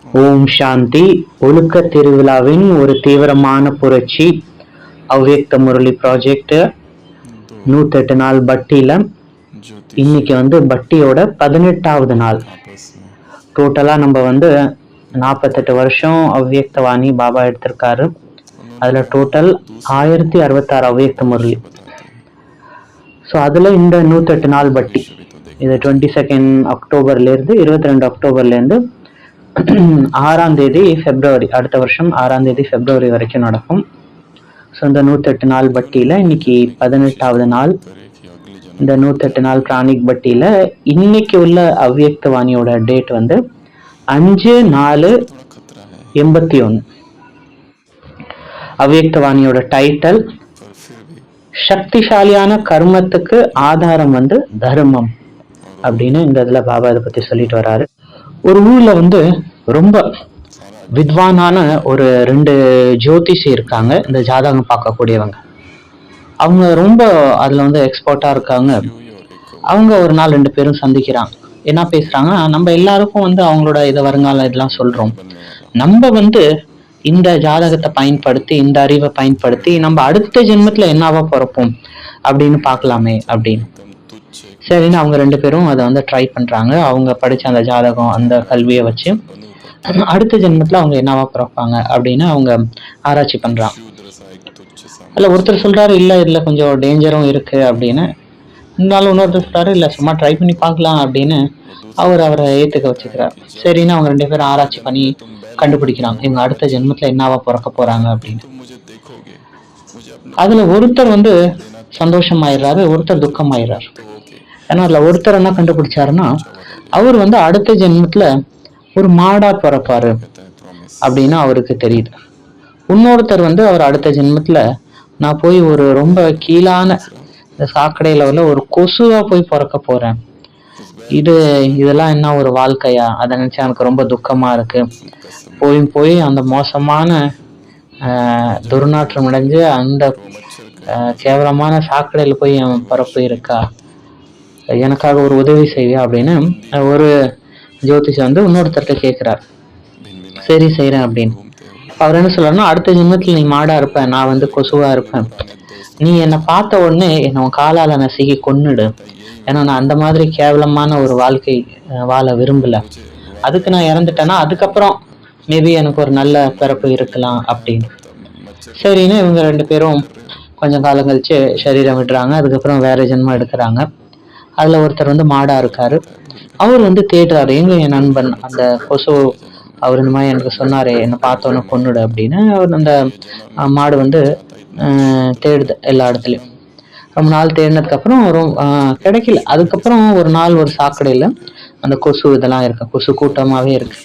ஓம் சாந்தி. ஒழுக்க திருவிழாவின் ஒரு தீவிரமான புரட்சி. அவ்யக்த முரளி ப்ராஜெக்ட் 108 நாள் பட்டியில இன்னைக்கு பட்டியோட 18வது நாள். டோட்டலா நம்ம 48 வருஷம் அவ்யக்தவாணி பாபா எடுத்திருக்காரு. அதுல டோட்டல் 1066 அவ்யக்த முரளி. ஸோ அதுல இந்த 108 நாள் பட்டி இது 22 அக்டோபர்ல இருந்து 22 அக்டோபர்ல இருந்து 6ஆம் தேதி பிப்ரவரி, அடுத்த வருஷம் 6ஆம் தேதி பிப்ரவரி வரைக்கும் நடக்கும். ஸோ இந்த 108 நாள் பட்டியில இன்னைக்கு 18வது நாள். இந்த 108 நாள் பிராணிக் பட்டியில இன்னைக்கு உள்ள அவ்யக்தவாணியோட டேட் 5/4/81. அவ்யக்தவாணியோட டைட்டில் சக்திசாலியான கர்மத்துக்கு ஆதாரம் தர்மம் அப்படின்னு இந்த இதுல பாபா இதை பத்தி சொல்லிட்டு வர்றாரு. ஒரு ஊர்ல ரொம்ப வித்வானான ஒரு 2 ஜோதிஷி இருக்காங்க, இந்த ஜாதகம் பார்க்கக்கூடியவங்க. அவங்க ரொம்ப அதுல எக்ஸ்பர்ட்டா இருக்காங்க. அவங்க ஒரு நாள் 2 பேரும் சந்திக்கிறாங்க. என்ன பேசுறாங்கன்னா, நம்ம எல்லாருக்கும் அவங்களோட இதை வருங்கால இதெல்லாம் சொல்றோம். நம்ம இந்த ஜாதகத்தை பயன்படுத்தி, இந்த அறிவை பயன்படுத்தி நம்ம அடுத்த ஜென்மத்துல என்னவா பிறப்போம் அப்படின்னு பார்க்கலாமே அப்படின்னு. சரின்னு அவங்க 2 பேரும் அதை ட்ரை பண்றாங்க. அவங்க படிச்ச அந்த ஜாதகம், அந்த கல்வியை வச்சு அடுத்த ஜென்மத்துல அவங்க என்னவா பிறப்பாங்க அப்படின்னு அவங்க ஆராய்ச்சி பண்றாங்க. இல்ல ஒருத்தர் சொல்றாரு, இல்ல இதுல கொஞ்சம் டேஞ்சரும் இருக்கு அப்படின்னு. இருந்தாலும் இன்னொருத்தர் சொல்றாரு, இல்ல சும்மா ட்ரை பண்ணி பார்க்கலாம் அப்படின்னு அவரை ஏத்துக்க வச்சுக்கிறார். சரின்னு அவங்க 2 பேரும் ஆராய்ச்சி பண்ணி கண்டுபிடிக்கிறாங்க இவங்க அடுத்த ஜென்மத்துல என்னவா பிறக்க போறாங்க அப்படின்னு. அதுல ஒருத்தர் சந்தோஷமாயிடுறாரு, ஒருத்தர் துக்கமாயிடுறாரு. ஏன்னா அதுல ஒருத்தர் என்ன கண்டுபிடிச்சாருன்னா, அவர் அடுத்த ஜென்மத்துல ஒரு மாடா பிறப்பாரு அப்படின்னு அவருக்கு தெரியுது. இன்னொருத்தர் அவர் அடுத்த ஜென்மத்துல நான் போய் ஒரு ரொம்ப கீழான சாக்கடையில ஒரு கொசுவா போய் பிறக்க போறேன். இதெல்லாம் என்ன ஒரு வாழ்க்கையா? அதை நினைச்சா எனக்கு ரொம்ப துக்கமா இருக்கு. போய் அந்த மோசமான துர்நாற்றம் அடைஞ்சு அந்த கேவலமான சாக்கடையில போய் என் பிறப்பு இருக்கா? எனக்காக ஒரு உதவி செய்வியா அப்படின்னு ஒரு ஜோதிஷ் இன்னொருத்தர்கிட்ட கேட்கிறார். சரி செய்யறேன் அப்படின்னு. அவர் என்ன சொல்றாருன்னா, அடுத்த ஜென்மத்துல நீ மாடா இருப்ப, நான் கொசுவா இருப்பேன். நீ என்னை பார்த்த உடனே என்னை காலால நசுக்கி கொன்னுடு. ஏன்னா நான் அந்த மாதிரி கேவலமான ஒரு வாழ்க்கை வாழ விரும்பல. அதுக்கு நான் இறந்துட்டேன்னா அதுக்கப்புறம் மேபி எனக்கு ஒரு நல்ல பிறப்பு இருக்கலாம் அப்படின்னு. சரின்னு இவங்க 2 பேரும் கொஞ்சம் காலம் கழிச்சு சரீரம் விடுறாங்க. அதுக்கப்புறம் வேற ஜென்மம் எடுக்கிறாங்க. அதுல ஒருத்தர் மாடா இருக்காரு. அவர் தேடுறாரு, எங்க என் நண்பன் அந்த கொசு, அவர் இந்த மாதிரி எனக்கு சொன்னாரு என்னை பார்த்தோன்னே கொன்னுடு அப்படின்னு. அவர் அந்த மாடு தேடுது எல்லா இடத்துலயும். ரொம்ப நாள் தேடினதுக்கு அப்புறம் கிடைக்கல. அதுக்கப்புறம் ஒரு நாள் ஒரு சாக்கடையில அந்த கொசு இதெல்லாம் இருக்கு, கொசு கூட்டமாவே இருக்கு.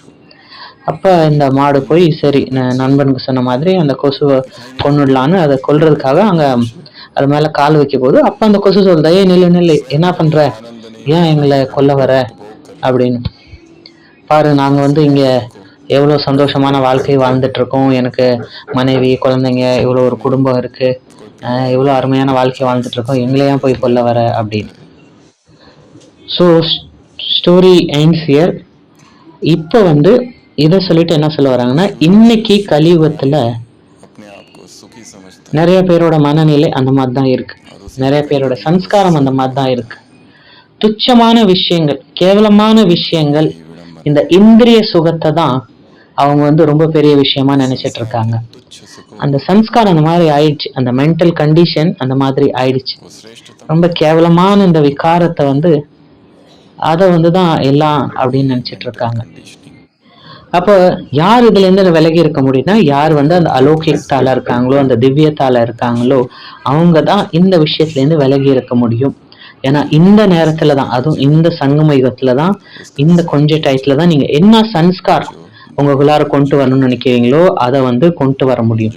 அப்ப இந்த மாடு போய் சரி நண்பனுக்கு சொன்ன மாதிரி அந்த கொசுவை கொன்னுடலான்னு அதை கொல்றதுக்காக அங்க அது மேல கால் வைக்க போது, அப்ப அந்த கொசு சொல்லுது, நில்லு என்ன பண்ற, ஏன் எங்களை கொல்ல வர அப்படின்னு. பாரு, நாங்க இங்க எவ்வளவு சந்தோஷமான வாழ்க்கை வாழ்ந்துட்டு இருக்கோம். எனக்கு மனைவி, குழந்தைங்க, இவ்வளவு ஒரு குடும்பம் இருக்கு, இவ்வளவு அருமையான வாழ்க்கை வாழ்ந்துட்டு இருக்கோம், எங்களையும் போய் கொல்ல வர அப்படின்னு. So story ends here. இப்போ இதை சொல்லிட்டு என்ன சொல்ல வராங்கன்னா, இன்னைக்கு கலியுகத்துல நிறைய பேரோட மனநிலை அந்த மாதிரி தான் இருக்கு. நிறைய பேரோட சம்ஸ்காரம் அந்த மாதிரி தான் இருக்கு. துச்சமான விஷயங்கள், கேவலமான விஷயங்கள், இந்த இந்திரிய சுகத்தை தான் அவங்க ரொம்ப பெரிய விஷயமா நினைச்சிட்டு இருக்காங்க. அந்த சம்ஸ்காரம் அந்த மாதிரி ஆயிடுச்சு, அந்த மென்டல் கண்டிஷன் அந்த மாதிரி ஆயிடுச்சு. ரொம்ப கேவலமான இந்த விகாரத்தை அதை தான் எல்லாம் அப்படின்னு நினைச்சிட்டு இருக்காங்க. அப்போ யார் இதுல இருந்து விலகி இருக்க முடியும்னா, யார் அந்த அலௌகிகத்தால இருக்காங்களோ, அந்த திவ்யத்தால இருக்காங்களோ, அவங்க தான் இந்த விஷயத்துல இருந்து விலகி இருக்க முடியும். ஏன்னா இந்த நேரத்துலதான், அதுவும் இந்த சங்கம யுகத்துலதான், இந்த கொஞ்ச டயத்துல தான் நீங்க என்ன சன்ஸ்கார் உங்களுக்குள்ளார கொண்டு வரணும்னு நினைக்கிறீங்களோ அதை கொண்டு வர முடியும்.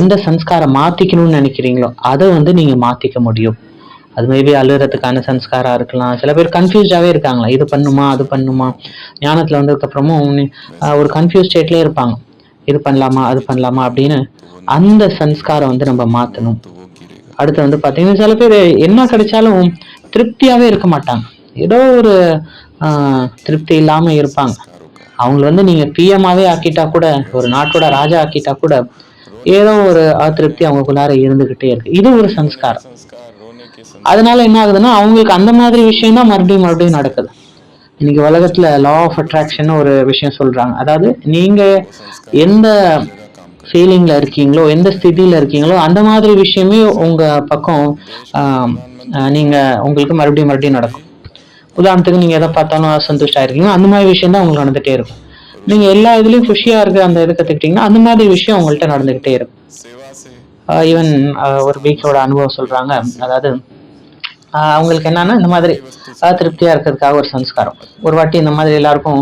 எந்த சன்ஸ்காரம் மாத்திக்கணும்னு நினைக்கிறீங்களோ அதை நீங்க மாத்திக்க முடியும். அது மேபி அழுறதுக்கான சன்ஸ்காரா இருக்கலாம். சில பேர் கன்ஃபியூஸ்டாவே இருக்காங்களா, இது பண்ணுமா அது பண்ணுமா. ஞானத்துல வந்ததுக்கு அப்புறமும் ஒரு கன்ஃபியூஸ் ஸ்டேட்லயே இருப்பாங்க, இது பண்ணலாமா அது பண்ணலாமா அப்படின்னு. அந்த சன்ஸ்காரம் நம்ம மாத்தணும். அடுத்து பாத்தீங்கன்னா, சில பேர் என்ன கிடைச்சாலும் திருப்தியாவே இருக்க மாட்டாங்க, ஏதோ ஒரு திருப்தி இல்லாம இருப்பாங்க. அவங்களை வந்து நீங்க பிஎம்மாவே ஆக்கிட்டா கூட, ஒரு நாட்டோட ராஜா ஆக்கிட்டா கூட ஏதோ ஒரு அதிருப்தி அவங்களுக்குள்ளார இருந்துகிட்டே இருக்கு. இது ஒரு சம்ஸ்காரம். அதனால என்ன ஆகுதுன்னா அவங்களுக்கு அந்த மாதிரி விஷயம் தான் மறுபடியும் மறுபடியும் நடக்குது. இன்னைக்கு உலகத்துல லா ஆஃப் அட்ராக்ஷன் ஒரு விஷயம் சொல்றாங்க. அதாவது நீங்க எந்த ஃபீலிங்ல இருக்கீங்களோ, எந்த ஸ்திதியில இருக்கீங்களோ, அந்த மாதிரி விஷயமே உங்க பக்கம் நீங்க உங்களுக்கு மறுபடியும் மறுபடியும் நடக்கும். உதாரணத்துக்கு நீங்க எதை பார்த்தாலும் சந்துஷ்டா இருக்கீங்க, அந்த மாதிரி விஷயம் தான் உங்களுக்கு நடந்துகிட்டே இருக்கும். நீங்க எல்லா இதுலயும் குஷியா இருக்க அந்த இதை கத்துக்கிட்டீங்கன்னா அந்த மாதிரி விஷயம் உங்கள்கிட்ட நடந்துகிட்டே இருக்கும். ஈவன் ஒரு பீச்சோட அனுபவம் சொல்றாங்க. அதாவது அவங்களுக்கு என்னன்னா இந்த மாதிரி திருப்தியா இருக்கிறதுக்காக ஒரு சம்ஸ்காரம். ஒரு வாட்டி இந்த மாதிரி எல்லாருக்கும்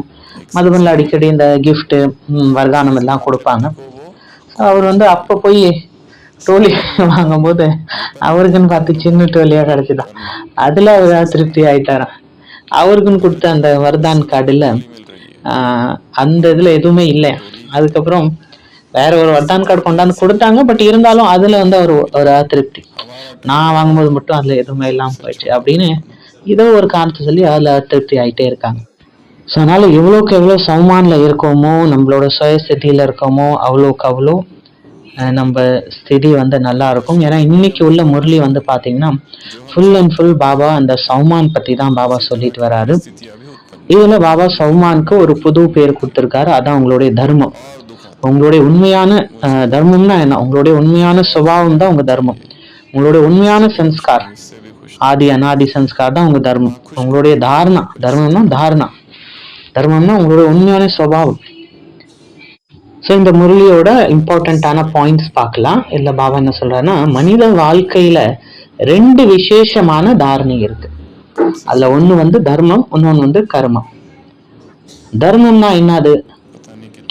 மதுபனில் அடிக்கடி இந்த கிஃப்ட் வர்தானம் எல்லாம் கொடுப்பாங்க. அவர் வந்து அப்ப போய் டோலி வாங்கும் போது அவருக்குன்னு பார்த்து சின்ன டோலியா கிடைச்சுதான். அதுல அவர் திருப்தி ஆயிட்டாராம். அவருக்குன்னு கொடுத்த அந்த வர்தான் கார்டுல அந்த இதுல எதுவுமே இல்லை. அதுக்கப்புறம் வேற ஒரு வர்தான் கார்டு கொண்டாந்து கொடுத்தாங்க. பட் இருந்தாலும் அதுல வந்து ஒரு அதிருப்தி. நான் வாங்கும்போது மட்டும் அதுல எதுவுமே இல்லாம போயிடுச்சு அப்படின்னு ஏதோ ஒரு காரணத்தை சொல்லி அதுல அதிருப்தி ஆயிட்டே இருக்காங்க. ஸோ அதனால எவ்வளோக்கு எவ்வளோ சௌமான்ல இருக்கோமோ, நம்மளோட சுயஸ்திதியில இருக்கோமோ, அவ்வளோக்கு அவ்வளோ நம்ம ஸ்திதி வந்து நல்லா இருக்கும். ஏன்னா இன்னைக்கு உள்ள முரளி வந்து பாத்தீங்கன்னா ஃபுல் அண்ட் ஃபுல் பாபா அந்த சௌமான் பத்தி தான் பாபா சொல்லிட்டு வராரு. இதுல பாபா சௌமானுக்கு ஒரு புது பேர் கொடுத்திருக்காரு. அதான் உங்களுடைய தர்மம். உங்களுடைய உண்மையான தர்மம்னா என்ன? உங்களுடைய உண்மையான சுபாவம் தான் உங்க தர்மம். உங்களுடைய உண்மையான சன்ஸ்கார், ஆதி அனாதி சன்ஸ்கார் தான் உங்க தர்மம். உங்களுடைய தாரணா, தர்மம்னா தாரணா, தர்மம்னா உங்களுடைய உண்மையான சுபாவம். ஸோ இந்த முரளியோட இம்பார்ட்டன்டான பாயிண்ட்ஸ் பார்க்கலாம். இல்ல பாபா என்ன சொல்றாருன்னா, மனித வாழ்க்கையில 2 விசேஷமான தாரணை இருக்கு. அதுல ஒண்ணு வந்து தர்மம், இன்னொன்னு வந்து கர்மம். தர்மம்னா என்னது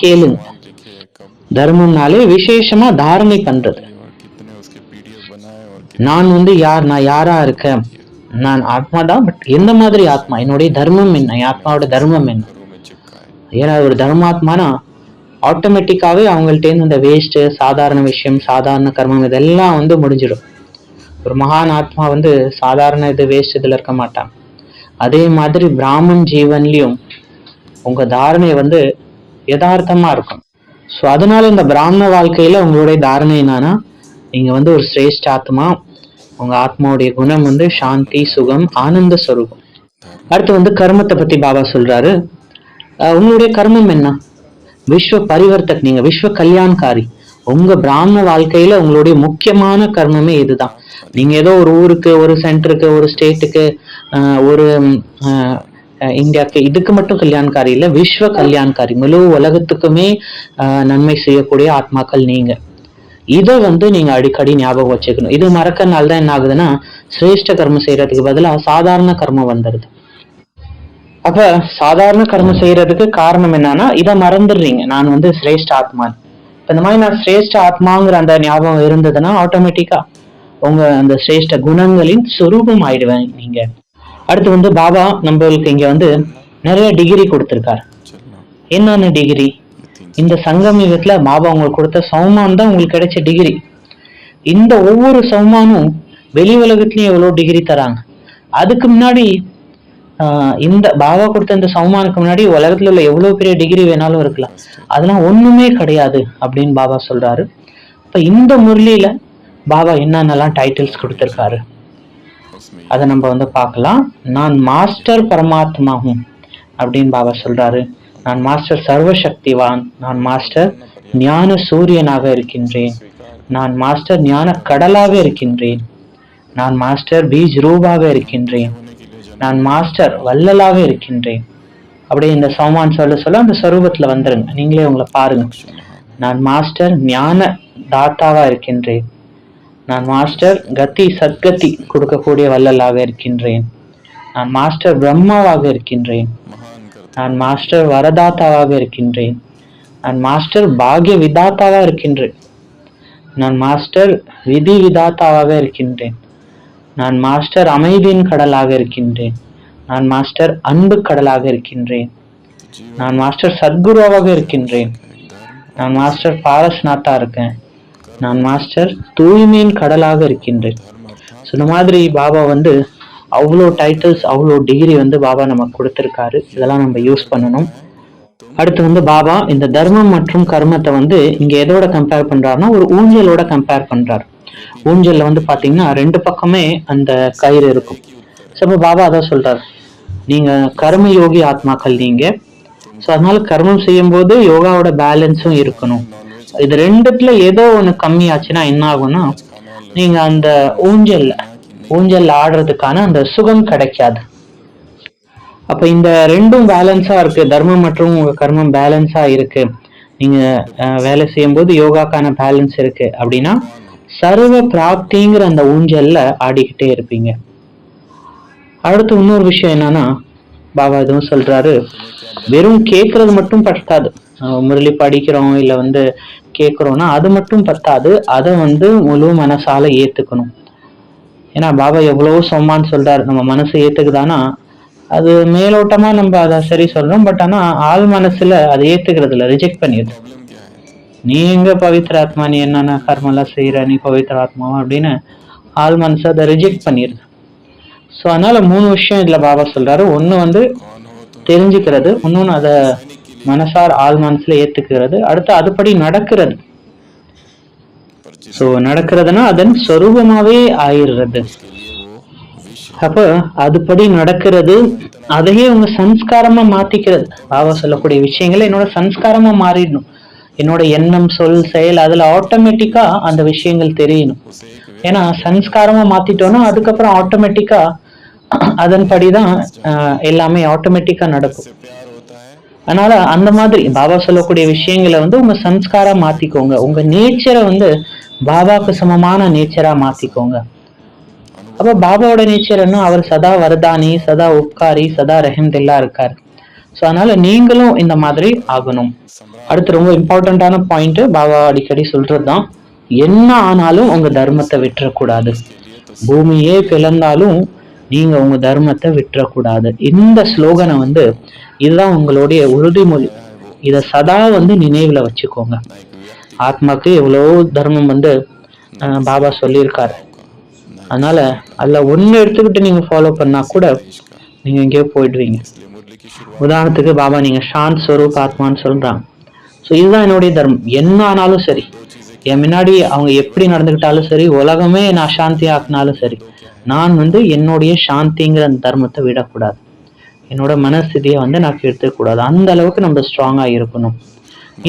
கேளுங்க. தர்மம்னாலே விசேஷமா தாரணை பண்றது. நான் வந்து யார், நான் யாரா இருக்கேன், நான் ஆத்மா தான். பட் எந்த மாதிரி ஆத்மா, என்னுடைய தர்மம் என்ன, என் ஆத்மாவோட தர்மம் என்ன? ஏன்னா ஒரு தர்மாத்மானா ஆட்டோமேட்டிக்காவே அவங்கள்ட்ட இருந்து இந்த வேஸ்ட், சாதாரண விஷயம், சாதாரண கர்மம் இதெல்லாம் வந்து முடிஞ்சிடும். ஒரு மகான் ஆத்மா வந்து சாதாரண இது வேஸ்ட் இதுல இருக்க மாட்டான். அதே மாதிரி பிராமன் ஜீவன்லயும் உங்க தாரணை வந்து யதார்த்தமா இருக்கும். ஸோ அதனால இந்த பிராமண வாழ்க்கையில உங்களுடைய தாரணை என்னன்னா, நீங்க வந்து ஒரு சிரேஷ்ட ஆத்மா. உங்க ஆத்மாவுடைய குணம் வந்து சாந்தி, சுகம், ஆனந்த ஸ்வரூபம். அடுத்து வந்து கர்மத்தை பத்தி பாபா சொல்றாரு. உங்களுடைய கர்மம் என்ன? விஸ்வ பரிவர்த்தக், நீங்க விஸ்வ கல்யாண்காரி. உங்க பிராமண வாழ்க்கையில உங்களுடைய முக்கியமான கர்மமே இதுதான். நீங்க ஏதோ ஒரு ஊருக்கு, ஒரு சென்டருக்கு, ஒரு ஸ்டேட்டுக்கு, ஒரு இந்தியாவுக்கு இதுக்கு மட்டும் கல்யாண்காரி இல்ல, விஸ்வ கல்யாண்காரி. முழு உலகத்துக்குமே நன்மை செய்யக்கூடிய ஆத்மாக்கள் நீங்க. இதை வந்து நீங்க அடிக்கடி ஞாபகம் வச்சுக்கணும். இது மறக்கறதுனால தான் என்ன ஆகுதுன்னா, சிரேஷ்ட கர்மம் செய்யறதுக்கு பதிலாக சாதாரண கர்மம் வந்துடுது. அப்ப சாதாரண கர்மம் செய்யறதுக்கு காரணம் என்னன்னா, இதை மறந்துடுறீங்க. நான் வந்து சிரேஷ்ட ஆத்மா. இந்த மாதிரி நான் சிரேஷ்ட ஆத்மாங்கிற அந்த ஞாபகம் இருந்ததுன்னா ஆட்டோமேட்டிக்கா உங்க அந்த சிரேஷ்ட குணங்களின் சுரூபம் ஆயிடுவேன் நீங்க. அடுத்து வந்து பாபா நம்மளுக்கு இங்க வந்து நிறைய டிகிரி கொடுத்திருக்காரு. என்னென்ன டிகிரி? இந்த சங்கம் யுகத்துல பாபா உங்களுக்கு கொடுத்த சௌமான் தான் உங்களுக்கு கிடைச்ச டிகிரி. இந்த ஒவ்வொரு சௌமானும் வெளி உலகத்திலயும் எவ்வளவு டிகிரி தராங்க. அதுக்கு முன்னாடி இந்த பாபா கொடுத்த இந்த சௌமானுக்கு முன்னாடி உலகத்துல உள்ள எவ்வளவு பெரிய டிகிரி வேணாலும் இருக்கலாம். அதெல்லாம் ஒண்ணுமே கிடையாது அப்படின்னு பாபா சொல்றாரு. இப்ப இந்த முரளியில பாபா என்னென்னலாம் டைட்டில்ஸ் கொடுத்திருக்காரு அதை நம்ம வந்து பார்க்கலாம். நான் மாஸ்டர் பரமாத்மாவும் அப்படின்னு பாபா சொல்றாரு. நான் மாஸ்டர் சர்வசக்திவான். நான் மாஸ்டர் ஞான சூரியனாக இருக்கின்றேன். நான் மாஸ்டர் ஞான கடலாக இருக்கின்றேன். நான் மாஸ்டர் பீஜ் ரூபாக இருக்கின்றேன். நான் மாஸ்டர் வள்ளலாக இருக்கின்றேன். அப்படியே இந்த சௌமான் சொல்ல அந்த ஸ்வரூபத்துல வந்துருங்க. நீங்களே உங்களை பாருங்க. நான் மாஸ்டர் ஞான தாத்தாவா இருக்கின்றேன். நான் மாஸ்டர் கத்தி சத்கதி கொடுக்கக்கூடிய வள்ளலாக இருக்கின்றேன். நான் மாஸ்டர் பிரம்மாவாக இருக்கின்றேன். நான் மாஸ்டர் வரதாத்தாவாக இருக்கின்றேன். நான் மாஸ்டர் பாக்ய விதாத்தாவாக இருக்கின்றேன். நான் மாஸ்டர் விதி விதாத்தாவாக இருக்கின்றேன். நான் மாஸ்டர் அமைதியின் கடலாக இருக்கின்றேன். நான் மாஸ்டர் அன்பு கடலாக இருக்கின்றேன். நான் மாஸ்டர் சத்குருவாக இருக்கின்றேன். நான் மாஸ்டர் பாரஸ்நாத்தா இருக்கேன். நான் மாஸ்டர் தூய்மையின் கடலாக இருக்கின்றேன். ஸோ இந்த மாதிரி பாபா வந்து அவ்வளோ டைட்டில்ஸ், அவ்வளோ டிகிரி வந்து பாபா நமக்கு கொடுத்துருக்காரு. இதெல்லாம் நம்ம யூஸ் பண்ணணும். அடுத்து வந்து பாபா இந்த தர்மம் மற்றும் கர்மத்தை வந்து இங்க எதோட கம்பேர் பண்றாருன்னா ஒரு ஊஞ்சலோட கம்பேர் பண்றாரு. ஊஞ்சல்ல வந்து பாத்தீங்கன்னா 2 பக்கமே அந்த கயிறு இருக்கும். ஸோ இப்போ பாபா அதான் சொல்றாரு, நீங்க கர்ம யோகி ஆத்மாக்கள் நீங்க. ஸோ அதனால கர்மம் செய்யும் போது யோகாவோட பேலன்ஸும் இருக்கணும். இது ரெண்டுத்துல ஏதோ ஒண்ணு கம்மி ஆச்சுன்னா என்ன ஆகும்னா, நீங்க அந்த ஊஞ்சல் ஆடுறதுக்கான அந்த சுகம் கிடைக்காது. அப்ப இந்த ரெண்டும் பேலன்ஸா இருக்கு, தர்மம் மற்றும் உங்க கர்மம் பேலன்ஸா இருக்கு, நீங்க வேலை செய்யும் போது யோகாக்கான பேலன்ஸ் இருக்கு அப்படின்னா சர்வ பிராப்திங்கிற அந்த ஊஞ்சல்ல ஆடிக்கிட்டே இருப்பீங்க. அடுத்து இன்னொரு விஷயம் என்னன்னா, பாபா எதுவும் சொல்றாரு, வெறும் கேட்கறது மட்டும் பத்தாது. முரளி படிக்கிறோம் இல்ல வந்து கேட்கிறோம்னா அது மட்டும் பத்தாது, அதை வந்து முழு மனசால ஏத்துக்கணும். ஏன்னா பாபா எவ்வளவோ சொம்மான்னு சொல்றாரு, நம்ம மனசு ஏத்துக்குதானா அது மேலோட்டமா நம்ம அதை சரி சொல்றோம், பட் ஆனா ஆள் மனசுல அதை ஏத்துக்கிறது இல்லை, ரிஜெக்ட் பண்ணிடுது. நீ எங்க பவித்ர ஆத்மா, நீ என்னென்ன கர்மெல்லாம் செய்யற, நீ பவித்ர ஆத்மாவா அப்படின்னு ஆள் மனசு அதை ரிஜெக்ட் பண்ணிடுது. ஸோ அதனால 3 விஷயம் இதுல பாபா சொல்றாரு. ஒண்ணு வந்து தெரிஞ்சுக்கிறது, இன்னொன்னு அதை மனசார் ஆள் மனசுல ஏத்துக்கிறது, அடுத்து அதுபடி நடக்கிறது. ஸோ நடக்கிறதுனா அதன் சொரூபமாவே ஆயிடுறது. அப்ப அதுபடி நடக்கிறது, அதையே உங்க சன்ஸ்காரமா மாத்திக்கிறது. பாபா சொல்லக்கூடிய விஷயங்களை என்னோட சன்ஸ்காரமா மாறிடணும். என்னோட எண்ணம், சொல், செயல் அதுல ஆட்டோமேட்டிக்கா அந்த விஷயங்கள் தெரியணும். ஏன்னா சன்ஸ்காரமா மாத்திட்டோம்னா அதுக்கப்புறம் ஆட்டோமேட்டிக்கா அதன்படிதான் எல்லாமே ஆட்டோமேட்டிக்கா நடக்கும். அதனால அந்த மாதிரி பாபா சொல்லக்கூடிய விஷயங்களை வந்து உங்க சன்ஸ்காரா மாத்திக்கோங்க. உங்க நேச்சரை வந்து பாபாவுக்கு சமமான நேச்சரா மாத்திக்கோங்க. அப்ப பாபாவோட நேச்சர் என்ன, அவர் சதா வரதானி, சதா உப்காரி, சதா ரஹம்தில்லா இருக்காரு. ஸோ அதனால நீங்களும் இந்த மாதிரி ஆகணும். அடுத்து ரொம்ப இம்பார்ட்டன்டான பாயிண்ட் பாபா அடிக்கடி சொல்றதுதான், என்ன ஆனாலும் உங்க தர்மத்தை விட்டுறக்கூடாது. பூமியே பிளந்தாலும் நீங்க உங்க தர்மத்தை விட்டுறக்கூடாது. இந்த ஸ்லோகனை வந்து இதுதான் உங்களுடைய உறுதிமொழி. இத சதா வந்து நினைவுல வச்சுக்கோங்க. ஆத்மாக்கு எவ்வளவோ தர்மம் வந்து பாபா சொல்லியிருக்காரு. அதனால அதுல ஒண்ணு எடுத்துக்கிட்டு நீங்க ஃபாலோ பண்ணா கூட நீங்க எங்கேயோ போயிடுவீங்க. உதாரணத்துக்கு பாபா நீங்க சாந்த் ஸ்வரூப் ஆத்மான்னு சொல்றாங்க. ஸோ இதுதான் என்னுடைய தர்மம், என்ன ஆனாலும் சரி, என் முன்னாடி அவங்க எப்படி நடந்துக்கிட்டாலும் சரி, உலகமே நான் சாந்தி ஆக்கினாலும் சரி, நான் வந்து என்னுடைய சாந்திங்கிற அந்த தர்மத்தை விடக்கூடாது. என்னோட மனஸ்திதியை வந்து நான் கெடுத்துக்கூடாது. அந்த அளவுக்கு நம்ம ஸ்ட்ராங்கா இருக்கணும்.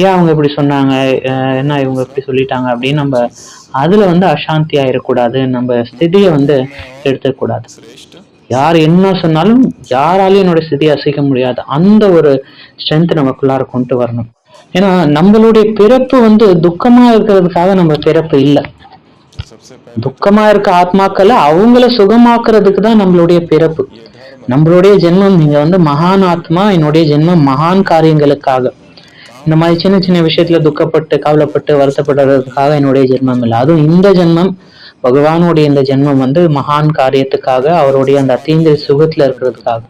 ஏன் அவங்க இப்படி சொன்னாங்க, என்ன இவங்க இப்படி சொல்லிட்டாங்க அப்படின்னு நம்ம அதுல வந்து அசாந்தி ஆயிடக்கூடாது, நம்ம ஸ்திதியை வந்து எடுத்துக்கூடாது. யார் என்ன சொன்னாலும் யாராலையும் என்னோட ஸ்திதியை அசைக்க முடியாது, அந்த ஒரு ஸ்ட்ரென்த் நமக்குள்ளார கொண்டு வரணும். ஏன்னா நம்மளுடைய பிறப்பு வந்து துக்கமா இருக்கிறதுக்காக நம்ம பிறப்பு இல்லை. துக்கமா இருக்க ஆத்மாக்களை அவங்கள சுகமாக்குறதுக்கு தான் நம்மளுடைய பிறப்பு. நம்மளுடைய ஜென்மம் நீங்க வந்து மகான் ஆத்மா, என்னுடைய ஜென்மம் மகான் காரியங்களுக்காக. இந்த மாதிரி சின்ன சின்ன விஷயத்துல துக்கப்பட்டு கவலைப்பட்டு வருத்தப்படுறதுக்காக என்னுடைய ஜென்மம் இல்லை. அதுவும் இந்த ஜென்மம் பகவானுடைய இந்த ஜென்மம் வந்து மகான் காரியத்துக்காக, அவருடைய அந்த அத்தீந்திர சுகத்துல இருக்கிறதுக்காக.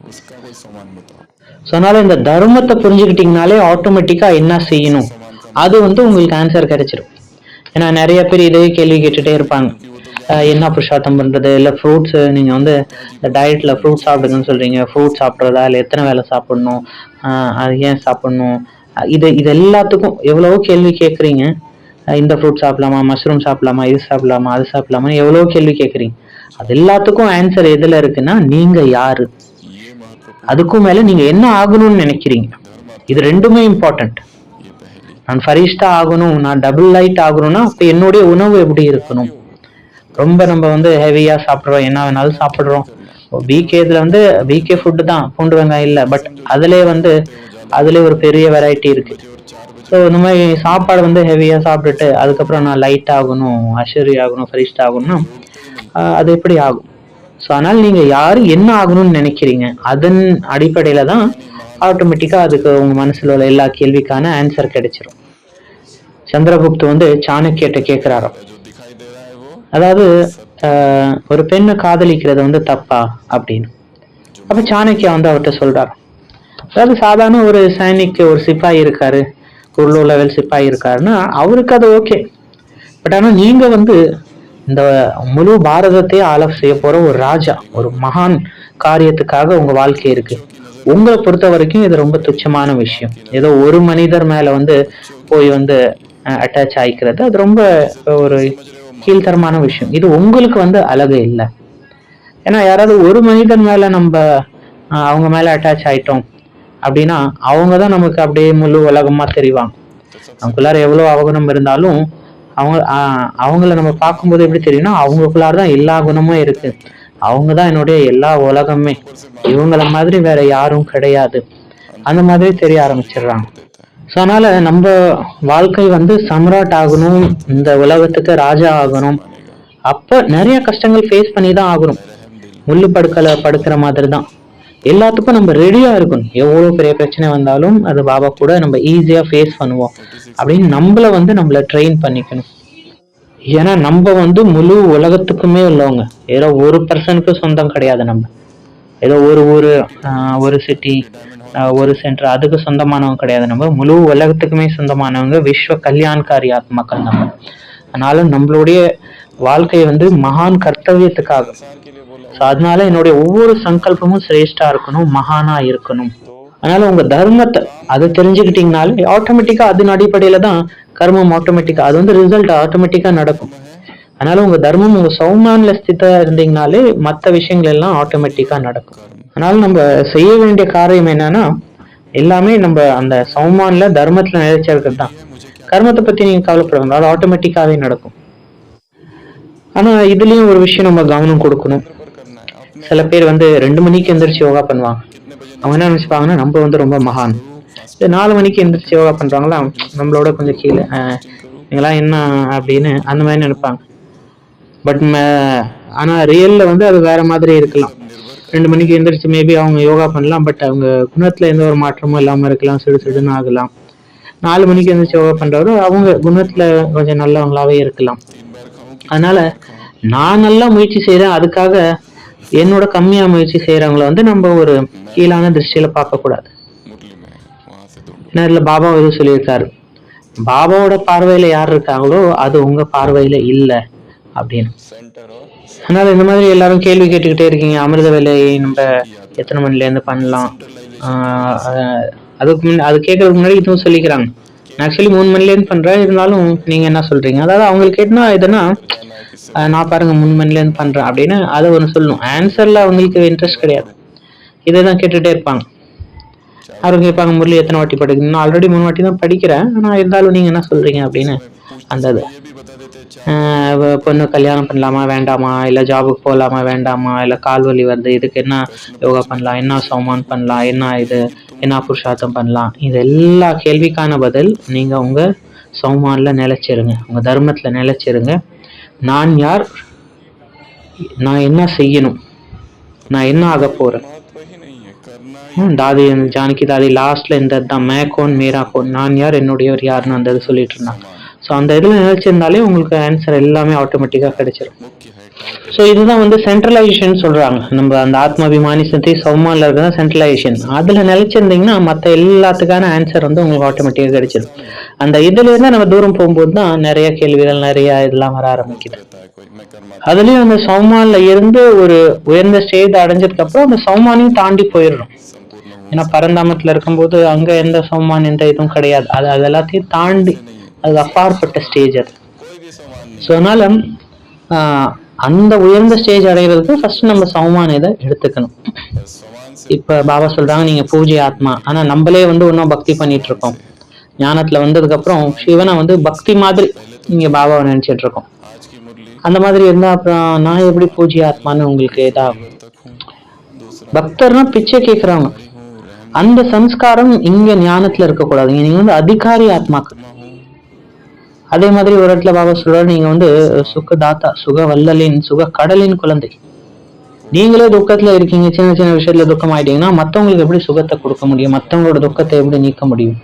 அதனால இந்த தர்மத்தை புரிஞ்சுக்கிட்டீங்கனாலே ஆட்டோமேட்டிக்கா என்ன செய்யணும் அது வந்து உங்களுக்கு ஆன்சர் கிடைச்சிடும். ஏன்னா நிறைய பேர் இதே கேள்வி கேட்டுட்டே இருப்பாங்க, என்ன புருஷார்த்தம் பண்றது, இல்லை ஃப்ரூட்ஸ் நீங்க வந்து இந்த டயட்ல ஃப்ரூட்ஸ் சாப்பிடுங்கன்னு சொல்றீங்க, ஃப்ரூட்ஸ் சாப்பிட்றதா இல்லை எத்தனை வேலை சாப்பிடணும், அது ஏன் சாப்பிடணும், இது எல்லாத்துக்கும் எவ்வளவோ கேள்வி கேட்குறீங்க. இந்த ஃப்ரூட் சாப்பிடலாமா, மஷ்ரூம் சாப்பிடலாமா, இது சாப்பிடலாமா, அது சாப்பிடலாமா, எவ்வளவோ கேள்வி கேட்குறீங்க. அது எல்லாத்துக்கும் ஆன்சர் எதுல இருக்குன்னா, நீங்க யாரு, அதுக்கும் மேல நீங்க என்ன ஆகணும்னு நினைக்கிறீங்க. இது ரெண்டுமே இம்பார்ட்டன்ட். நான் ஃபரிஷ்தா ஆகணும், நான் டபுள் லைட் ஆகணும்னா அப்ப என்னுடைய உணவு எப்படி இருக்கணும். ரொம்ப நம்ம வந்து ஹெவியா சாப்பிட்றோம், என்ன வேணாலும் சாப்பிட்றோம். பிகேல வந்து பிகே ஃபுட்டு தான், பூண்டு வெங்காயம் இல்லை, பட் அதுல ஒரு பெரிய வெரைட்டி இருக்கு. ஸோ இந்த மாதிரி சாப்பாடு வந்து ஹெவியா சாப்பிட்டுட்டு அதுக்கப்புறம் நான் லைட் ஆகணும், அஷரி ஆகணும், ஃபரிஷ்தா ஆகணும்னா அது எப்படி ஆகும். ஸோ அதனால நீங்க யாரு என்ன ஆகணும்னு நினைக்கிறீங்க, அதன் அடிப்படையில தான் ஆட்டோமேட்டிக்கா அதுக்கு உங்க மனசுல உள்ள எல்லா கேள்விக்கான ஆன்சர் கிடைச்சிரும். சந்திரகுப்து வந்து சாணக்கியட்ட கேட்கிறாராம், அதாவது ஒரு பெண்ணை காதலிக்கிறது வந்து தப்பா அப்படின்னு. அப்ப சாணக்கியா வந்து அவர்கிட்ட சொல்றாரு, அதாவது சாதாரண ஒரு சைனிக், ஒரு சிப்பாய் இருக்காரு, ஒரு லோ லெவல் சிப்பாய் இருக்காருன்னா அவருக்கு அது ஓகே. பட் ஆனா நீங்க வந்து இந்த முழு பாரதத்தையே ஆலோசனை செய்ய போற ஒரு ராஜா, ஒரு மகான் காரியத்துக்காக உங்க வாழ்க்கை இருக்கு. உங்களை பொறுத்த வரைக்கும் இது ரொம்ப துச்சமான விஷயம். ஏதோ ஒரு மனிதர் மேல வந்து போய் வந்து அட்டாச் ஆயிக்கிறது, அது ரொம்ப ஒரு கீழ்த்தரமான விஷயம். இது உங்களுக்கு வந்து அழகு இல்லை. ஏன்னா யாராவது ஒரு மனிதன் மேல நம்ம அவங்க மேல அட்டாச் ஆயிட்டோம் அப்படின்னா அவங்க தான் நமக்கு அப்படியே முழு உலகமா தெரிவாங்க. அவங்களுக்குள்ளார எவ்வளவு அவகுணம் இருந்தாலும் அவங்கள நம்ம பார்க்கும்போது எப்படி தெரியும்னா அவங்களுக்குள்ளாரதான் எல்லா குணமும் இருக்கு. அவங்கதான் என்னுடைய எல்லா உலகமே, இவங்கள மாதிரி வேற யாரும் கிடையாது, அந்த மாதிரி தெரிய ஆரம்பிச்சிடுறாங்க. ஸோ அதனால நம்ம வாழ்க்கை வந்து சம்ராட் ஆகணும், இந்த உலகத்துக்கு ராஜா ஆகணும். அப்ப நிறைய கஷ்டங்கள் ஃபேஸ் பண்ணி தான் ஆகணும். முள்ளு படுக்கலை படுக்கிற மாதிரி தான் எல்லாத்துக்கும் நம்ம ரெடியா இருக்கணும். எவ்வளவு பெரிய பிரச்சனை வந்தாலும் அது பாபா கூட நம்ம ஈஸியா ஃபேஸ் பண்ணுவோம் அப்படின்னு நம்மள ட்ரெயின் பண்ணிக்கணும். ஏன்னா நம்ம வந்து முழு உலகத்துக்குமே உள்ளவங்க, ஏதோ ஒரு பர்சனுக்கு சொந்தம் கிடையாது. நம்ம ஏதோ ஒரு ஊரு, ஒரு சிட்டி, ஒரு சென்டர் அதுக்கு சொந்தமானவங்க கிடையாது. நம்ம முழு உலகத்துக்குமே சொந்தமானவங்க, விஸ்வ கல்யாண்காரி ஆத்மாக்கள் நம்ம. அதனால நம்மளுடைய வாழ்க்கை வந்து மகான் கர்த்தவியத்துக்காக. ஸோ அதனால என்னுடைய ஒவ்வொரு சங்கல்பமும் சிரேஷ்டா இருக்கணும், மகானா இருக்கணும். அதனால உங்க தர்மத்தை அதை தெரிஞ்சுக்கிட்டீங்கனாலே ஆட்டோமேட்டிக்கா அதன் அடிப்படையில தான் கர்மம் ஆட்டோமேட்டிக்கா அது வந்து ரிசல்ட் ஆட்டோமேட்டிக்கா நடக்கும். அதனால உங்க தர்மம் உங்க சௌமான்ல ஸ்திதா இருந்தீங்கனாலே மற்ற விஷயங்கள் எல்லாம் ஆட்டோமேட்டிக்கா நடக்கும். அதனால நம்ம செய்ய வேண்டிய காரியம் என்னன்னா எல்லாமே நம்ம அந்த சௌமான்ல தர்மத்துல நிலைச்சிருக்கிறது தான். கர்மத்தை பத்தி நீங்க கவலைப்படுவாங்க, அது ஆட்டோமேட்டிக்காவே நடக்கும். ஆனா இதுலயும் ஒரு விஷயம் நம்ம கவனம் கொடுக்கணும். சில பேர் வந்து 2 மணிக்கு எந்திரிச்சு யோகா பண்ணுவாங்க. அவங்க என்ன நினைச்சுப்பாங்கன்னா நம்ம வந்து ரொம்ப மகான். 4 மணிக்கு எந்திரிச்சு யோகா பண்றாங்களா நம்மளோட கொஞ்சம் கீழே, நீங்களாம் என்ன அப்படின்னு அந்த மாதிரி நினைப்பாங்க. பட் ஆனா ரியல்ல வந்து அது வேற மாதிரி இருக்கலாம். 2 மணிக்கு எந்திரிச்சு மேபி அவங்க யோகா பண்ணலாம், பட் அவங்க குணத்துல எந்த ஒரு மாற்றமும் இல்லாம இருக்கலாம், சிடுசிடுன்னு ஆகலாம். 4 மணிக்கு எந்திரிச்சு யோகா பண்றவரு அவங்க குணத்துல கொஞ்சம் நல்லவங்களாவே இருக்கலாம். அதனால நான் நல்லா முயற்சி செய்யறேன், அதுக்காக என்னோட கம்மியா முயற்சி செய்யறவங்கள வந்து நம்ம ஒரு கீழான திருஷ்டியில பார்க்க கூடாது. ஏன்னா இதுல பாபா எதுவும் சொல்லியிருக்காரு, பாபாவோட பார்வையில யார் இருக்காங்களோ அது உங்க பார்வையில இல்லை அப்படின்னு. அதனால இந்த மாதிரி எல்லாரும் கேள்வி கேட்டுக்கிட்டே இருக்கீங்க, அமிர்த வேலை நம்ம எத்தனை மணில இருந்து பண்ணலாம், அதுக்கு அது கேட்கறதுக்கு முன்னாடி இதுவும் சொல்லிக்கிறாங்க. ஆக்சுவலி 3 மணில இருந்து பண்றேன், இருந்தாலும் நீங்க என்ன சொல்றீங்க, அதாவது அவங்களுக்கு கேட்டா இதுனா நான் பாருங்க 3 மணில இருந்து பண்றேன் அப்படின்னு அதை ஒன்று சொல்லணும். ஆன்சர்ல அவங்களுக்கு இன்ட்ரெஸ்ட் கிடையாது, இதை தான் கேட்டுட்டே இருப்பாங்க. அவங்க கேட்பாங்க முரளி எத்தனை வாட்டி படிக்கணும், நான் ஆல்ரெடி 3 வாட்டி தான் படிக்கிறேன், ஆனால் இருந்தாலும் நீங்க என்ன சொல்றீங்க அப்படின்னு. அந்த பொண்ணு கல்யாணம் பண்ணலாமா வேண்டாமா, இல்லை ஜாபுக்கு போகலாமா வேண்டாமா, இல்லை கால் வலி வருது இதுக்கு என்ன யோகா பண்ணலாம், என்ன சௌமான் பண்ணலாம், என்ன இது என்ன புருஷார்த்தம் பண்ணலாம், இது எல்லா கேள்விக்கான பதில் நீங்க உங்க சௌமான்ல நிலைச்சிருங்க, உங்க தர்மத்துல நிலைச்சிருங்க. நான் யார், நான் என்ன செய்யணும், நான் என்ன ஆக போறேன். தாதி ஜானகி தாதி லாஸ்ட்ல இந்த தான் மே கோன் மேரா கோன், நான் யார் என்னுடையவர் யாருன்னு அந்த இது சொல்லிட்டு இருந்தாங்க. ஸோ அந்த இதில் நினைச்சிருந்தாலே உங்களுக்கு ஆன்சர் எல்லாமே ஆட்டோமேட்டிக்காக கிடைச்சிடும். ஸோ இதுதான் வந்து சென்ட்ரலைசேஷன் சொல்றாங்க. நம்ம அந்த ஆத்மாபிமானி சக்தி சௌமான்ல இருக்கிறதா சென்ட்ரலைசேஷன். அதுல நிலைச்சிருந்தீங்கன்னா மற்ற எல்லாத்துக்கான ஆன்சர் வந்து உங்களுக்கு ஆட்டோமேட்டிக்காக கிடைச்சிடும். அந்த இதுல இருந்து நம்ம தூரம் போகும்போது தான் நிறைய கேள்விகள் நிறைய இதெல்லாம் வர ஆரம்பிக்குது. அதுலயும் அந்த சௌமான்ல இருந்து ஒரு உயர்ந்த ஸ்டேஜ் அடைஞ்சதுக்கு அப்புறம் அந்த சௌமானையும் தாண்டி போயிடுறோம். ஏன்னா பரந்தாமத்துல இருக்கும்போது அங்க எந்த சௌமான் எந்த இதுவும் கிடையாது, அது எல்லாத்தையும் தாண்டி அது அப்பாற்பட்ட ஸ்டேஜ் அது. ஸோ அதனால அந்த உயர்ந்த ஸ்டேஜ் அடைகிறதுக்கு ஃபர்ஸ்ட் நம்ம சௌமான இதை எடுத்துக்கணும். இப்ப பாபா சொல்றாங்க நீங்க பூஜை ஆத்மா, ஆனா நம்மளே வந்து இன்னும் பக்தி பண்ணிட்டு இருக்கோம். ஞானத்துல வந்ததுக்கு அப்புறம் சிவனை வந்து பக்தி மாதிரி நீங்க பாபாவை நினைச்சிட்டு இருக்கோம். அந்த மாதிரி இருந்தா அப்புறம் நான் எப்படி பூஜை ஆத்மான்னு உங்களுக்கு ஏதாவது. பக்தர்னா பிச்சை கேட்கறாங்க, அந்த சம்ஸ்காரம் இங்க ஞானத்துல இருக்கக்கூடாது. நீங்க வந்து அதிகாரி ஆத்மாக்கு. அதே மாதிரி ஒரு இடத்துல பாபா சொல்றாரு, நீங்க வந்து சுகதாத்தா, சுக வல்லலின் சுக கடலின் குழந்தை. நீங்களே துக்கத்துல இருக்கீங்க, சின்ன சின்ன விஷயத்துல துக்கம் ஆயிட்டீங்கன்னா மற்றவங்களுக்கு எப்படி சுகத்தை கொடுக்க முடியும், மற்றவங்களோட துக்கத்தை எப்படி நீக்க முடியும்.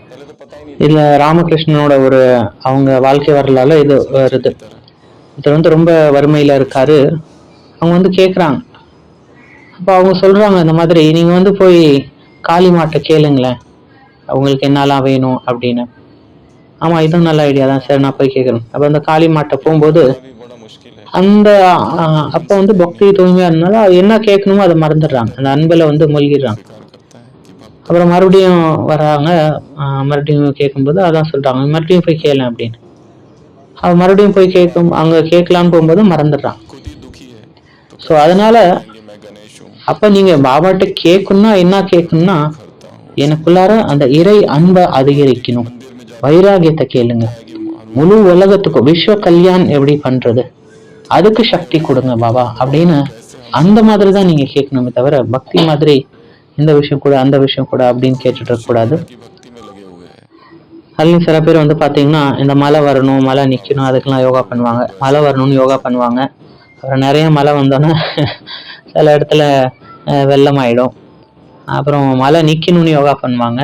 இதுல ராமகிருஷ்ணனோட ஒரு அவங்க வாழ்க்கை வரலால இது வருது. இது வந்து ரொம்ப வறுமையில இருக்காரு. அவங்க வந்து கேக்குறாங்க, அப்ப அவங்க சொல்றாங்க இந்த மாதிரி நீங்க வந்து போய் காளி மாட்டை கேளுங்களேன், அவங்களுக்கு என்னெல்லாம் வேணும் அப்படின்னு. ஆமா இதுவும் நல்ல ஐடியா தான் சார், நான் போய் கேட்கறேன். அப்ப அந்த காளி மாட்டை போகும்போது அந்த அப்ப வந்து பக்தி தூய்மையா இருந்தாலும் அது என்ன கேட்கணுமோ அதை மறந்துடுறாங்க, அந்த அன்புல வந்து மூழ்கிடுறாங்க. அப்புறம் மறுபடியும் வராங்க. மறுபடியும் கேட்கும்போது அதான் சொல்கிறாங்க, மறுபடியும் போய் கேளு அப்படின்னு. அவன் மறுபடியும் போய் அங்கே கேட்கலான்னு போகும்போது மறந்துடுறான். ஸோ அதனால அப்போ நீங்கள் பாபாட்ட கேட்கணும்னா என்ன கேட்கணும்னா, எனக்குள்ளார அந்த இறை அன்பை அதிகரிக்கணும், வைராகியத்தை கேளுங்க. முழு உலகத்துக்கும் விஸ்வ கல்யாண் எப்படி பண்றது, அதுக்கு சக்தி கொடுங்க பாபா அப்படின்னு அந்த மாதிரி தான் நீங்க கேட்கணுமே தவிர பக்தி மாதிரி இந்த விஷயம் கூட அந்த விஷயம் கூட அப்படின்னு கேட்டுட்டு இருக்கக்கூடாது. அதுலேயும் சில பேர் வந்து பார்த்தீங்கன்னா இந்த மழை வரணும், மழை நிற்கணும், அதுக்கெல்லாம் யோகா பண்ணுவாங்க. மழை வரணும்னு யோகா பண்ணுவாங்க. அப்புறம் நிறைய மழை வந்தோன்னா சில இடத்துல வெள்ளம் ஆயிடும். அப்புறம் மழை நிற்கணும்னு யோகா பண்ணுவாங்க.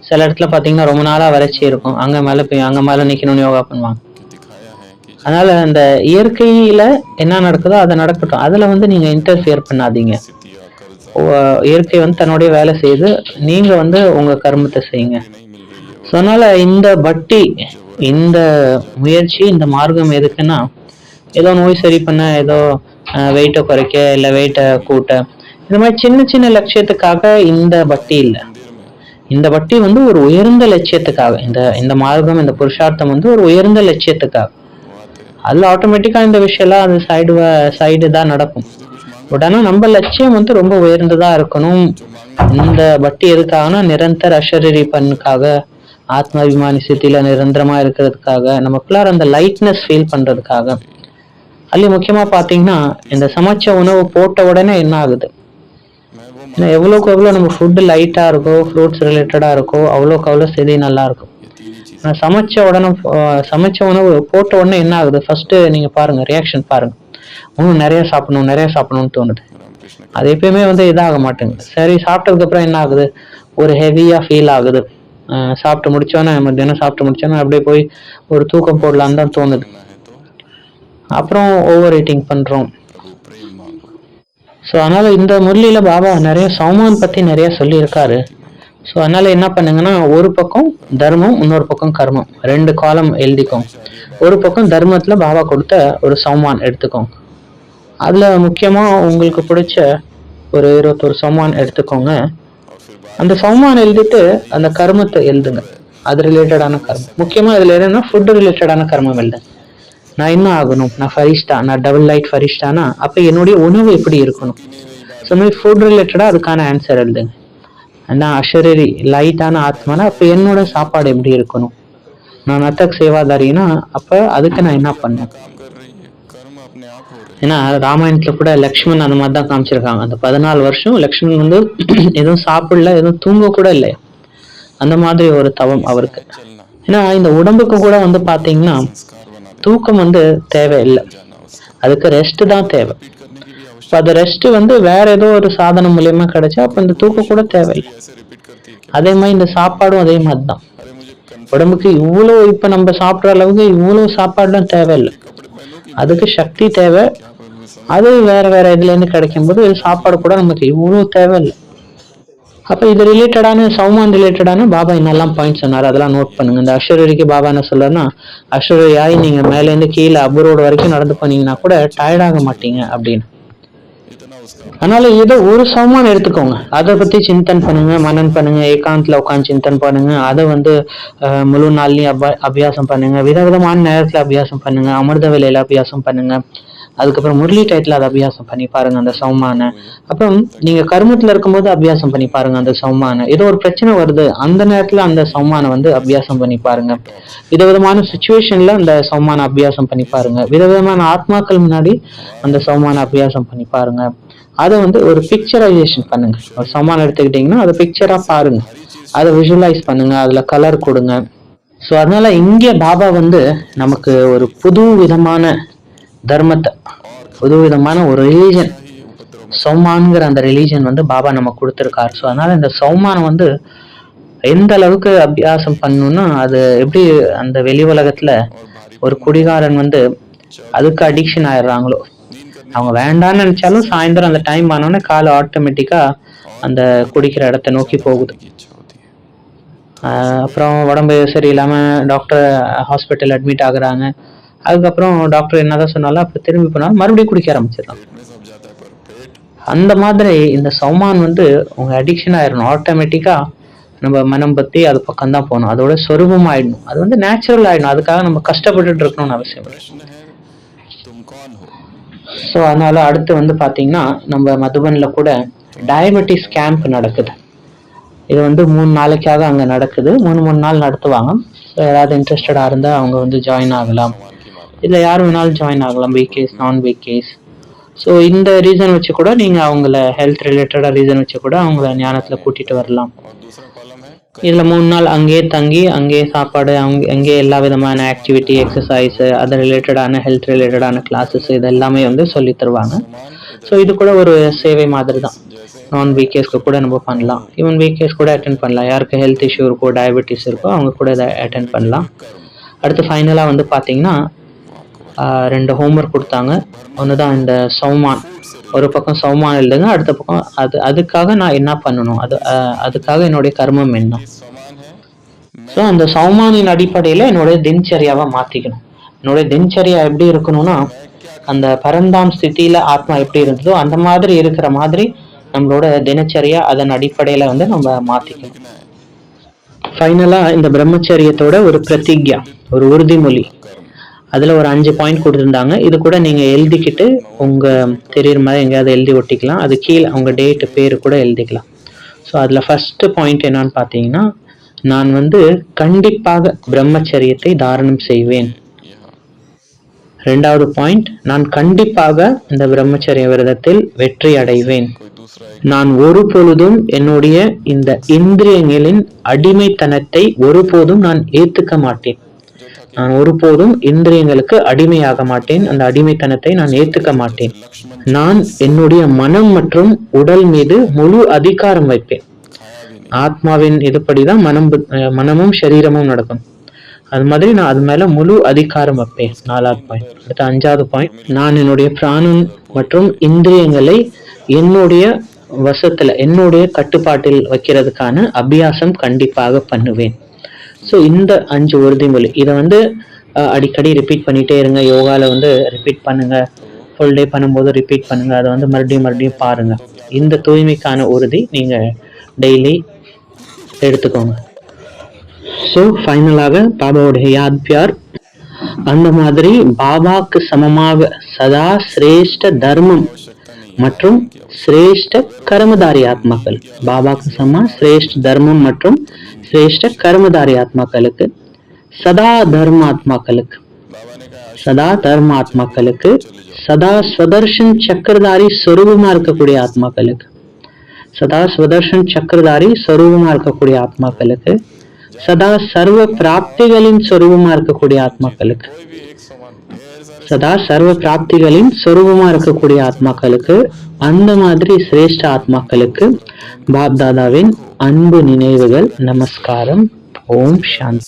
சில இடத்துல பார்த்தீங்கன்னா ரொம்ப நாளாக வறட்சி இருக்கும், அங்கே மழை பெய்யும், அங்கே மழை நிற்கணும்னு யோகா பண்ணுவாங்க. அதனால இந்த இயற்கையில என்ன நடக்குதோ அதை நடக்கட்டும், அதில் வந்து நீங்கள் இன்டர்ஃபியர் பண்ணாதீங்க. இயற்கை வந்து தன்னுடைய வேலை செய்து, நீங்கள் வந்து உங்கள் கர்மத்தை செய்யுங்க. ஸோ அதனால இந்த பக்தி, இந்த முயற்சி, இந்த மார்க்கம் எதுக்குன்னா, ஏதோ நோய் சரி பண்ண, ஏதோ வெயிட்டை குறைக்க, இல்லை வெயிட்டை கூட்ட, இந்த மாதிரி சின்ன சின்ன லட்சியத்துக்காக இந்த பக்தி இல்லை. இந்த பக்தி வந்து ஒரு உயர்ந்த லட்சியத்துக்காக, இந்த மார்க்கம், இந்த புருஷார்த்தம் வந்து ஒரு உயர்ந்த லட்சியத்துக்காக. அதில் ஆட்டோமேட்டிக்காக இந்த விஷயம்லாம் அது சைடு தான் நடக்கும். பட் ஆனால் நம்ம லட்சியம் வந்து ரொம்ப உயர்ந்ததாக இருக்கணும். இந்த பக்தி எதுக்காகனா நிரந்தர அஷரீரி பண்ணுக்காக, ஆத்மாபிமானி ஸ்திதியில நிரந்தரமாக இருக்கிறதுக்காக, நமக்குள்ளார அந்த லைட்னஸ் ஃபீல் பண்ணுறதுக்காக. அதுலேயும் முக்கியமாக பார்த்தீங்கன்னா இந்த சமைச்ச உணவு போட்ட உடனே என்ன ஆகுது, ஏன்னா எவ்வளோக்கு எவ்வளோ நம்ம ஃபுட்டு லைட்டாக இருக்கோ, ஃப்ரூட்ஸ் ரிலேட்டடாக இருக்கோ, அவ்வளோக்கு அவ்வளோ செடி நல்லா இருக்கும். ஆனால் சமைச்ச உணவு போட்ட உடனே என்ன ஆகுது, ஃபர்ஸ்ட்டு நீங்கள் பாருங்கள், ரியாக்ஷன் பாருங்கள், இன்னும் நிறைய சாப்பிடணும்னு தோணுது. அது எப்பயுமே வந்து இதாக மாட்டேங்குது. சரி, சாப்பிட்டதுக்கப்புறம் என்ன ஆகுது, ஒரு ஹெவியாக ஃபீல் ஆகுது. சாப்பிட்டு முடிச்சோன்னே, மத்தியானம் சாப்பிட்டு முடிச்சோன்னே அப்படியே போய் ஒரு தூக்கம் போடலான்னு தான் தோணுது. அப்புறம் ஓவர் ஈட்டிங் பண்ணுறோம். ஸோ அதனால் இந்த முரளியில் பாபா நிறைய சௌமான் பற்றி நிறைய சொல்லியிருக்காரு. ஸோ அதனால் என்ன பண்ணுங்கன்னா, ஒரு பக்கம் தர்மம், இன்னொரு பக்கம் கர்மம், 2 காலம் எழுதிக்கோங்க. ஒரு பக்கம் தர்மத்தில் பாபா கொடுத்த ஒரு சௌமான் எடுத்துக்கோங்க. அதில் முக்கியமாக உங்களுக்கு பிடிச்ச ஒரு 21 சௌமான் எடுத்துக்கோங்க. அந்த சௌமான் எழுதிட்டு அந்த கர்மத்தை எழுதுங்க, அது ரிலேட்டடான கர்மம். முக்கியமாக இதில் என்னென்னா ஃபுட்டு ரிலேட்டடான கர்மம் எழுதுங்க. நான் என்ன ஆகணும், நான் ஃபரிஷ்டா, நான் டபுள் லைட் ஃபரிஷ்டானா அப்போ என்னுடைய உணவு எப்படி இருக்கணும். ஸோ மாதிரி ஃபுட் ரிலேட்டடாக அதுக்கான ஆன்சர் எழுதுங்க. நான் அஷரீரி லைட்டான ஆத்மானா அப்போ என்னோட சாப்பாடு எப்படி இருக்கணும். நான் நத்தக் சேவாதாரினா அப்போ அதுக்கு நான் என்ன பண்ணேன். ஏன்னா ராமாயணத்தில் கூட லக்ஷ்மண் அந்த மாதிரி தான் காமிச்சிருக்காங்க. அந்த 14 வருஷம் லக்ஷ்மண் வந்து எதுவும் சாப்பிடல, எதுவும் தூங்க கூட இல்லை. அந்த மாதிரி ஒரு தவம் அவருக்கு. ஏன்னா இந்த உடம்புக்கு கூட வந்து பார்த்தீங்கன்னா தூக்கம் வந்து தேவையில்லை, அதுக்கு ரெஸ்ட் தான் தேவை. இப்போ அந்த ரெஸ்ட் வந்து வேற ஏதோ ஒரு சாதனம் மூலியமா கிடைச்சா அப்போ இந்த தூக்கம் கூட தேவையில்லை. அதே மாதிரி இந்த சாப்பாடும் அதே மாதிரி தான். உடம்புக்கு இவ்வளோ இப்போ நம்ம சாப்பிட்ற அளவுக்கு இவ்வளோ சாப்பாடுலாம் தேவையில்லை, அதுக்கு சக்தி தேவை. அது வேற இதுலேருந்து கிடைக்கும்போது சாப்பாடு கூட நமக்கு இவ்வளோ தேவையில்லை. அப்போ இது ரிலேட்டடான சௌமான் ரிலேட்டடான பாபா என்னெல்லாம் பாயிண்ட் சொன்னார் அதெல்லாம் நோட் பண்ணுங்க. இந்த அஷரரிக்கு பாபா என்ன சொல்றாருன்னா, அஷரரியாய் நீங்க மேலேருந்து கீழே அபுரோடு வரைக்கும் நடந்து போனீங்கன்னா கூட டயர்டாக மாட்டீங்க அப்படின்னு. அதனால இதை ஒரு சௌமான் எடுத்துக்கோங்க, அதை பத்தி சிந்தன் பண்ணுங்க, மனன் பண்ணுங்க, ஏகாந்தில் உட்காந்து சிந்தன் பண்ணுங்க. அதை வந்து முழு நாள்லயும் அபியாசம் பண்ணுங்க, விதவிதமான நேரத்துல அபியாசம் பண்ணுங்க, அமிர்த வேலையில அபியாசம் பண்ணுங்க. அதுக்கப்புறம் முரளி டயத்தில் அதை அபியாசம் பண்ணி பாருங்க அந்த சௌமான. அப்புறம் நீங்க கர்மத்துல இருக்கும்போது அபியாசம் பண்ணி பாருங்க அந்த சௌமான. ஏதோ ஒரு பிரச்சனை வருது அந்த நேரத்துல அந்த சௌமான வந்து அபியாசம் பண்ணி பாருங்க. விதவிதமான சுச்சுவேஷன்ல அந்த சௌமான அபியாசம் பண்ணி பாருங்க. விதவிதமான ஆத்மாக்கள் முன்னாடி அந்த சௌமான அபியாசம் பண்ணி பாருங்க. அதை வந்து ஒரு பிக்சரைசேஷன் பண்ணுங்க. ஒரு சௌமான எடுத்துக்கிட்டீங்கன்னா அதை பிக்சரா பாருங்க, அதை விஷுவலைஸ் பண்ணுங்க, அதுல கலர் கொடுங்க. ஸோ அதனால இங்கே பாபா வந்து நமக்கு ஒரு புது விதமான தர்மத்தை, புது விதமான ஒரு ரிலீஜன், சௌமான்கிற அந்த ரிலீஜன் வந்து பாபா நமக்கு கொடுத்துருக்காரு. ஸோ அதனால இந்த சௌமானம் வந்து எந்த அளவுக்கு அபியாசம் பண்ணணும்னா, அது எப்படி அந்த வெளி உலகத்துல ஒரு குடிகாரன் வந்து அதுக்கு அடிக்ஷன் ஆயிடுறாங்களோ, அவங்க வேண்டான்னு நினைச்சாலும் சாயந்தரம் அந்த டைம் ஆனோடனே காலை ஆட்டோமேட்டிக்கா அந்த குடிக்கிற இடத்த நோக்கி போகுது. அப்புறம் உடம்பு சரியில்லாமல் டாக்டர் ஹாஸ்பிட்டல் அட்மிட் ஆகுறாங்க. அதுக்கப்புறம் டாக்டர் என்னதான் சொன்னாலும் அப்புறம் திரும்பி போனாலும் மறுபடியும் குடிக்க ஆரம்பிச்சிடலாம். அந்த மாதிரி இந்த சௌமான் வந்து உங்க அடிக்ஷன் ஆயிடணும். ஆட்டோமேட்டிக்கா நம்ம மனம் பத்தி அது பக்கம் தான் போகணும். அதோட சொரூபம் ஆயிடணும். அது வந்து நேச்சுரல் ஆயிடணும். அதுக்காக நம்ம கஷ்டப்பட்டுட்டு இருக்கணும்னு அவசியம் இல்லை. ஸோ அதனால அடுத்து வந்து பாத்தீங்கன்னா நம்ம மதுபன்ல கூட டயபெட்டிஸ் கேம்ப் நடக்குது. இது வந்து 3 நாளைக்காக அங்க நடக்குது. 3 நாள் நடத்துவாங்க. யாராவது இன்ட்ரெஸ்டடா இருந்தா அவங்க வந்து ஜாயின் ஆகலாம். இல்ல யார் வேணாலும் ஜாயின் ஆகலாம், வீக்கேஸ் நான் வீக்கேஸ். ஸோ இந்த ரீசன் வச்சு கூட நீங்க அவங்கள ஹெல்த் ரிலேட்டடா ரீசன் வச்சு கூட அவங்கள ஞானத்துல கூட்டிட்டு வரலாம். இதுல 3 நாள் அங்கேயே தங்கி அங்கேயே சாப்பாடு அங்கேயே எல்லா விதமான ஆக்டிவிட்டி எக்ஸசைஸ் அது ரிலேட்டடான ஹெல்த் ரிலேட்டடான கிளாஸஸ் இது எல்லாமே வந்து சொல்லி தருவாங்க. ஸோ இது கூட ஒரு சேவை மாதிரி தான். நான் வீக்கேஸ்க்கு கூட நம்ம பண்ணலாம். ஈவன் வீக்கேஸ் கூட அட்டென்ட் பண்ணலாம். யாருக்கு ஹெல்த் இஷ்யூ இருக்கோ டயபெட்டிஸ் இருக்கோ அவங்க கூட இதை அட்டென்ட் பண்ணலாம். அடுத்து ஃபைனலாக வந்து பார்த்தீங்கன்னா 2 ஹோம்ஒர்க் கொடுத்தாங்க. ஒன்று தான் இந்த சௌமான். ஒரு பக்கம் சௌமான் எழுதுங்க, அடுத்த பக்கம் அதுக்காக நான் என்ன பண்ணணும், அதுக்காக என்னுடைய கர்மம் என்ன. ஸோ அந்த சௌமானின் அடிப்படையில் என்னுடைய தினச்சரியாவை மாற்றிக்கணும். என்னுடைய தினச்சரியா எப்படி இருக்கணும்னா அந்த பரந்தாம் ஸ்திதியில ஆத்மா எப்படி இருந்ததோ அந்த மாதிரி இருக்கிற மாதிரி நம்மளோட தினச்சரியா அதன் அடிப்படையில வந்து நம்ம மாத்திக்கணும். ஃபைனலா இந்த பிரம்மச்சரியத்தோட ஒரு பிரதிஜ்யா, ஒரு உறுதிமொழி, அதுல ஒரு 5 பாயிண்ட் கொடுத்துருந்தாங்க. இது கூட நீங்க எழுதிக்கிட்டு உங்க தெரியுற மாதிரி எங்கேயாவது எழுதி ஒட்டிக்கலாம். அது கீழே உங்க டேட்டு பேரு கூட எழுதிக்கலாம். ஸோ அதுல ஃபர்ஸ்ட் பாயிண்ட் என்னன்னு பார்த்தீங்கன்னா, நான் வந்து கண்டிப்பாக பிரம்மச்சரியத்தை தாரணம் செய்வேன். 2வது பாயிண்ட், நான் கண்டிப்பாக இந்த பிரம்மச்சரிய விரதத்தில் வெற்றி அடைவேன். நான் ஒருபொழுதும் என்னுடைய இந்த இந்திரியங்களின் அடிமைத்தனத்தை ஒருபோதும் நான் ஏத்துக்க மாட்டேன். நான் ஒருபோதும் இந்திரியங்களுக்கு அடிமையாக மாட்டேன். அந்த அடிமைத்தனத்தை நான் ஏத்துக்க மாட்டேன். நான் என்னுடைய மனம் மற்றும் உடல் மீது முழு அதிகாரம் வைப்பேன். ஆத்மாவின் இதுபடிதான் மனமும் சரீரமும் நடக்கும். அது மாதிரி நான் அது மேல முழு அதிகாரம் வைப்பேன். 4வது பாயிண்ட். அடுத்த 5வது பாயிண்ட், நான் என்னுடைய பிராணன் மற்றும் இந்திரியங்களை என்னுடைய வசத்துல என்னுடைய கட்டுப்பாட்டில் வைக்கிறதுக்கான அபியாசம் கண்டிப்பாக பண்ணுவேன். ஸோ இந்த 5 உறுதிமொழி இதை வந்து அடிக்கடி ரிப்பீட் பண்ணிட்டே இருங்க. யோகால வந்து ரிப்பீட் பண்ணுங்க, ஃபுல் டே பண்ணும்போது ரிப்பீட் பண்ணுங்க. அதை வந்து மறுபடியும் பாருங்க. இந்த தூய்மைக்கான உறுதி நீங்க டெய்லி எடுத்துக்கோங்க. ஸோ ஃபைனலாக பாபாவுடைய யாத் பியார், அந்த மாதிரி பாபாக்கு சமமாக சதா சிரேஷ்ட தர்மம் மற்றும் சிரேஷ்ட கர்மதாரி ஆத்மாக்கள், பாபாக்கு சமமா சிரேஷ்ட தர்மம் மற்றும் சிரேஷ்ட கர்மதாரி ஆத்மாக்களுக்கு, சதா தர்மாத்மாக்களுக்கு, சதா ஸ்வதர்ஷன் சக்கரதாரி சொரூபமா இருக்கக்கூடிய ஆத்மாக்களுக்கு, சதா ஸ்வதர்ஷன் சக்கரதாரி சொரூபமா இருக்கக்கூடிய ஆத்மாக்களுக்கு, சதா சர்வ பிராப்திகளின் சொரூபமா இருக்கக்கூடிய ஆத்மாக்களுக்கு, சதா சர்வ பிராப்திகளின் சொரூபமா இருக்கக்கூடிய ஆத்மாக்களுக்கு, அந்த மாதிரி சிரேஷ்ட ஆத்மாக்களுக்கு பாப் தாதாவின் அன்பு நினைவுகள், நமஸ்காரம். ஓம் சாந்தி.